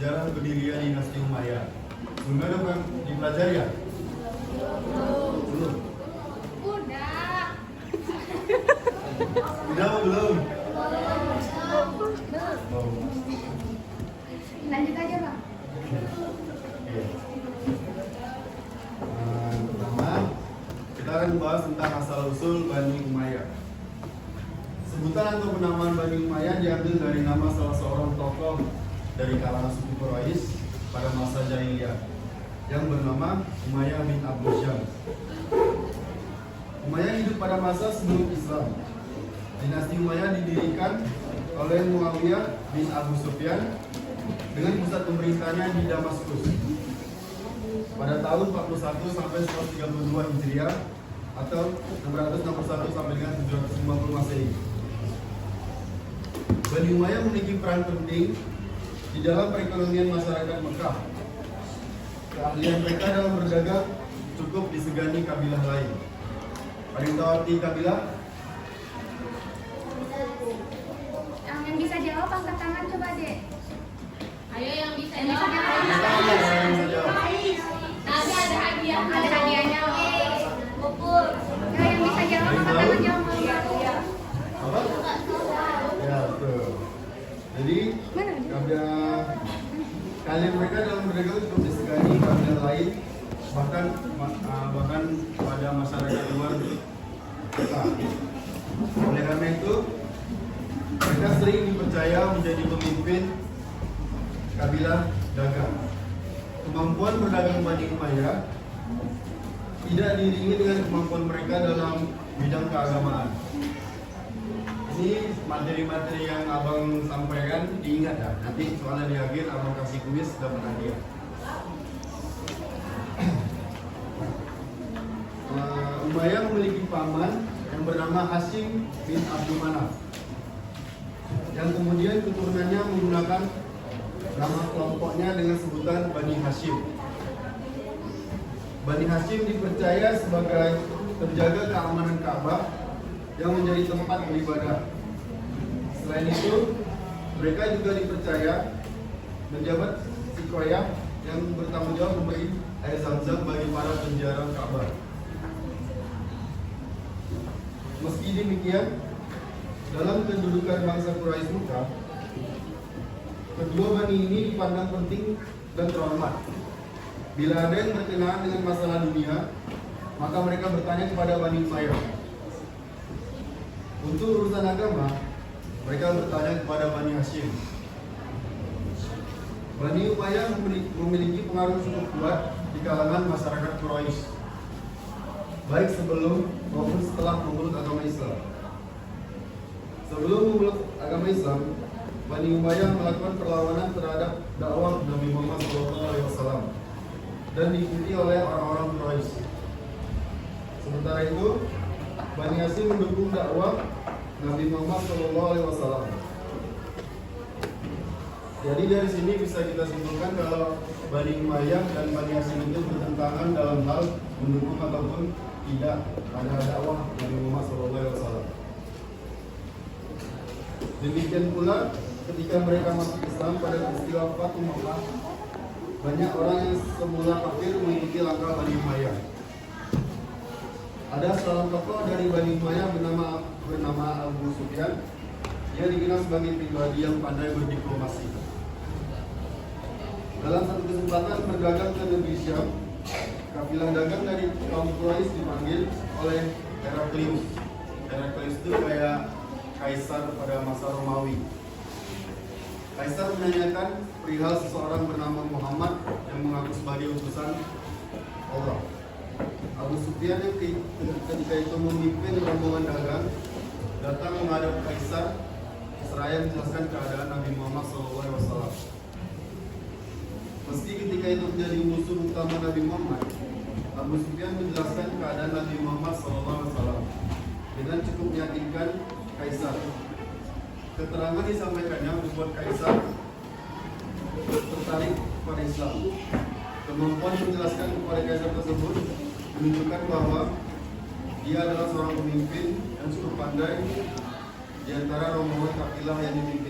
sejarah berdirinya dinasti Umayyah. Sudah dong dipelajari ya? Belum. Udah. Udah apa belum? Mau. Lanjut aja, Bang. Oke. Yang pertama, kita akan membahas tentang asal-usul Bani Umayyah. Sebutan atau penamaan Bani Umayyah diambil dari nama salah seorang tokoh dari kalangan suku Quraisy pada masa jahiliyah yang bernama Umayyah bin Abdul Syams. Umayyah hidup pada masa sebelum Islam. Dinasti Umayyah didirikan oleh Muawiyah bin Abu Sufyan dengan pusat pemerintahnya di Damaskus pada tahun 41 sampai 132 Hijriah atau 661 sampai dengan 750 Masehi. Bani Umayyah memiliki peran penting di dalam perekonomian masyarakat Mekah. Keahlian mereka dalam berdagang cukup disegani kabilah lain. Ada yang tahu arti kabilah? Yang bisa jawab angkat tangan coba, Dek. Ayo yang bisa Yang bisa jawab. jawab. Nanti ada hadiah. Ada hadiahnya. Bubur. Ya, yang bisa jawab angkat tangan jawab. Iya. Apa? Ya, betul. Jadi Mana? kalian mereka dalam berdagang cukup disegani kabilah lain, bahkan pada masyarakat luar Mekah. Oleh karena itu, mereka sering dipercaya menjadi pemimpin kabilah dagang. Kemampuan berdagang Bani Umayyah tidak diiringi dengan kemampuan mereka dalam bidang keagamaan. Ini materi-materi yang abang sampaikan diingat ya. Nanti soalnya di akhir abang kasih kuis dapat hadiah. Umayyah memiliki paman yang bernama Hashim bin Abdul Manaf, yang kemudian keturunannya menggunakan nama kelompoknya dengan sebutan Bani Hashim. Bani Hashim dipercaya sebagai penjaga keamanan Ka'bah yang menjadi tempat beribadah. Selain itu, mereka juga dipercaya menjabat sikoyah yang bertanggung jawab memberi air zam-zam bagi para penjara Ka'bah. Meski demikian, dalam kedudukan bangsa Quraisy Mekah, kedua bani ini dipandang penting dan terhormat. Bila ada yang berkenaan dengan masalah dunia, maka mereka bertanya kepada Bani Umayyah. Untuk urusan agama, mereka bertanya kepada Bani Hashim. Bani Umayyah memiliki pengaruh cukup kuat di kalangan masyarakat Quraisy, baik sebelum maupun setelah memeluk agama Islam. Sebelum memeluk agama Islam, Bani Umayyah melakukan perlawanan terhadap dakwah Nabi Muhammad SAW dan diikuti oleh orang-orang Quraisy. Sementara itu, Bani Hashim mendukung dakwah Nabi Muhammad SAW. Jadi dari sini bisa kita simpulkan kalau Bani Umayyah dan Bani Hashim itu bertentangan dalam hal mendukung ataupun tidak pada dakwah Nabi Muhammad SAW. Demikian pula ketika mereka masuk Islam pada peristiwa Fathu Makkah, banyak orang yang semula kafir mengikuti langkah Bani Umayyah. Ada salah tokoh dari Bani Umayyah bernama Abu Sufyan. Dia dikenal sebagai pribadi yang pandai berdiplomasi. Dalam satu kesempatan berdagang ke negeri Syam, kafilah dagang dari kaum Quraisy dipanggil oleh Heraklius. Heraklius itu kayak kaisar pada masa Romawi. Kaisar menanyakan perihal seseorang bernama Muhammad yang mengaku sebagai utusan Allah. Abu Sufyan yang ketika itu memimpin rombongan dagang datang menghadap Kaisar seraya menjelaskan keadaan Nabi Muhammad SAW. Meski ketika itu menjadi musuh utama Nabi Muhammad, Abu Sufyan menjelaskan keadaan Nabi Muhammad SAW dengan cukup meyakinkan Kaisar. Keterangan disampaikannya membuat Kaisar tertarik kepada Islam. Kemampuan menjelaskan kepada Kaisar tersebut menunjukkan bahwa dia adalah seorang pemimpin yang cukup pandai di antara rombongan kafilah yang dipimpin